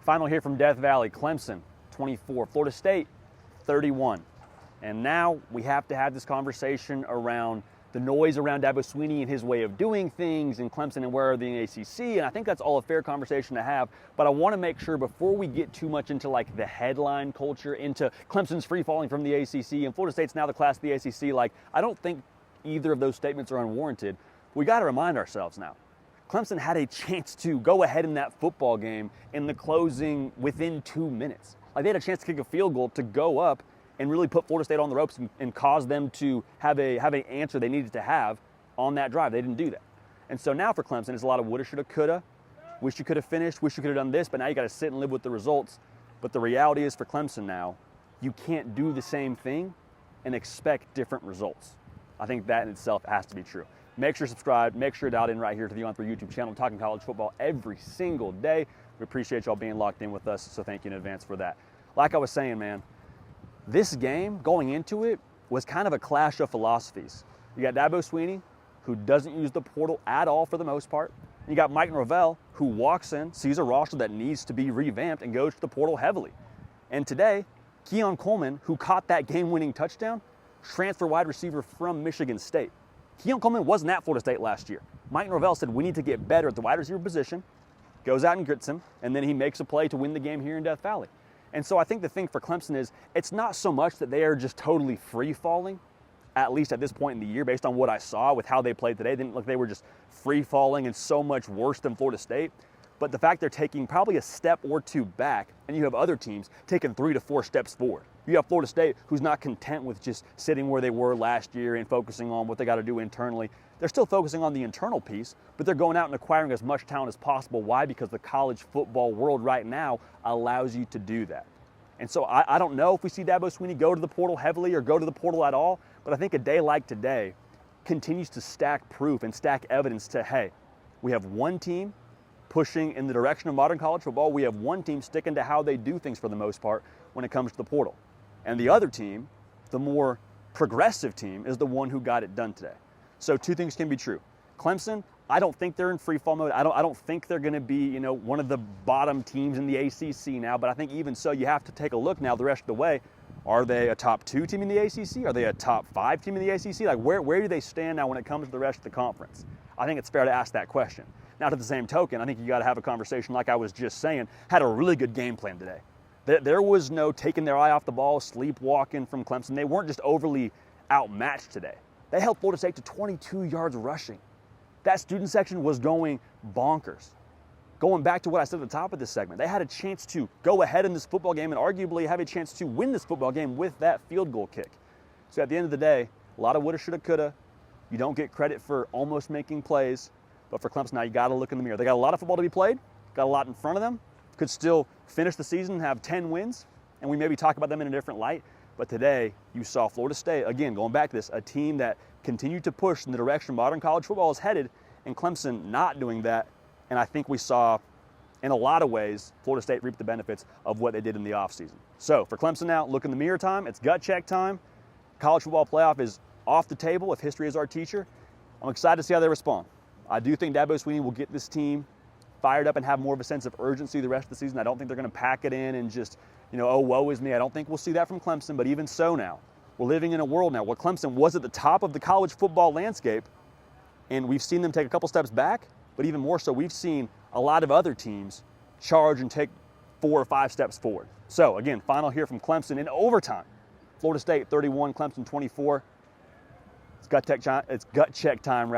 Final here from Death Valley, Clemson 24, Florida State 31. And now we have to have this conversation around the noise around Dabo Swinney and his way of doing things in Clemson and where are they in the ACC, and I think that's all a fair conversation to have, but I want to make sure before we get too much into like the headline culture, into Clemson's free falling from the ACC and Florida State's now the class of the ACC, like I don't think either of those statements are unwarranted. We got to remind ourselves now, Clemson had a chance to go ahead in that football game in the closing within 2 minutes. Like they had a chance to kick a field goal to go up and really put Florida State on the ropes and cause them to have an answer they needed to have on that drive. They didn't do that. And so now for Clemson, it's a lot of woulda, shoulda, coulda. Wish you could have finished, wish you could have done this, but now you got to sit and live with the results. But the reality is for Clemson now, you can't do the same thing and expect different results. I think that in itself has to be true. Make sure you're subscribed, make sure you're dialed in right here to the On3 YouTube channel, talking college football every single day. We appreciate y'all being locked in with us, so thank you in advance for that. Like I was saying, man, this game, going into it, was kind of a clash of philosophies. You got Dabo Swinney, who doesn't use the portal at all for the most part. You got Mike Norvell, who walks in, sees a roster that needs to be revamped, and goes to the portal heavily. And today, Keon Coleman, who caught that game-winning touchdown, transfer wide receiver from Michigan State. Keon Coleman wasn't at Florida State last year. Mike Norvell said, we need to get better at the wide receiver position, goes out and grits him, and then he makes a play to win the game here in Death Valley. And so I think the thing for Clemson is it's not so much that they are just totally free-falling, at least at this point in the year, based on what I saw with how they played today. They didn't look like they were just free-falling and so much worse than Florida State. But the fact they're taking probably a step or two back, and you have other teams taking 3 to 4 steps forward. You have Florida State, who's not content with just sitting where they were last year and focusing on what they got to do internally. They're still focusing on the internal piece, but they're going out and acquiring as much talent as possible. Why? Because the college football world right now allows you to do that. And so I don't know if we see Dabo Swinney go to the portal heavily or go to the portal at all, but I think a day like today continues to stack proof and stack evidence to, hey, we have one team pushing in the direction of modern college football. We have one team sticking to how they do things for the most part when it comes to the portal. And the other team, the more progressive team, is the one who got it done today. So two things can be true. Clemson, I don't think they're in free fall mode. I don't think they're going to be, one of the bottom teams in the ACC now, but I think even so, you have to take a look now the rest of the way. Are they a top 2 team in the ACC? Are they a top 5 team in the ACC? Like where do they stand now when it comes to the rest of the conference? I think it's fair to ask that question. Now, to the same token, I think you got to have a conversation like I was just saying, had a really good game plan today. There was no taking their eye off the ball, sleepwalking from Clemson. They weren't just overly outmatched today. They held Florida State to 22 yards rushing. That student section was going bonkers. Going back to what I said at the top of this segment, they had a chance to go ahead in this football game and arguably have a chance to win this football game with that field goal kick. So at the end of the day, a lot of woulda, shoulda, coulda. You don't get credit for almost making plays, but for Clemson now, you got to look in the mirror. They got a lot of football to be played, got a lot in front of them, could still finish the season and have 10 wins, and we maybe talk about them in a different light. But today, you saw Florida State, again, going back to this, a team that continued to push in the direction modern college football is headed, and Clemson not doing that. And I think we saw, in a lot of ways, Florida State reap the benefits of what they did in the offseason. So for Clemson now, look in the mirror time. It's gut check time. College football playoff is off the table if history is our teacher. I'm excited to see how they respond. I do think Dabo Swinney will get this team fired up and have more of a sense of urgency the rest of the season. I don't think they're going to pack it in and just, oh, woe is me. I don't think we'll see that from Clemson, but even so now, we're living in a world now where Clemson was at the top of the college football landscape, and we've seen them take a couple steps back, but even more so, we've seen a lot of other teams charge and take 4 or 5 steps forward. So again, final here from Clemson in overtime. Florida State 31, Clemson 24. It's gut check time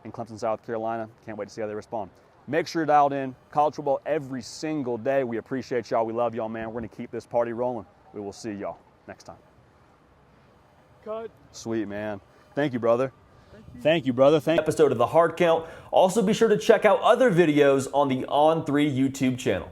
in Clemson, South Carolina. Can't wait to see how they respond. Make sure you're dialed in. College football every single day. We appreciate y'all. We love y'all, man. We're going to keep this party rolling. We will see y'all next time. Cut. Sweet, man. Thank you, brother. Thank you, brother. Episode of The Hard Count. Also, be sure to check out other videos on the On3 YouTube channel.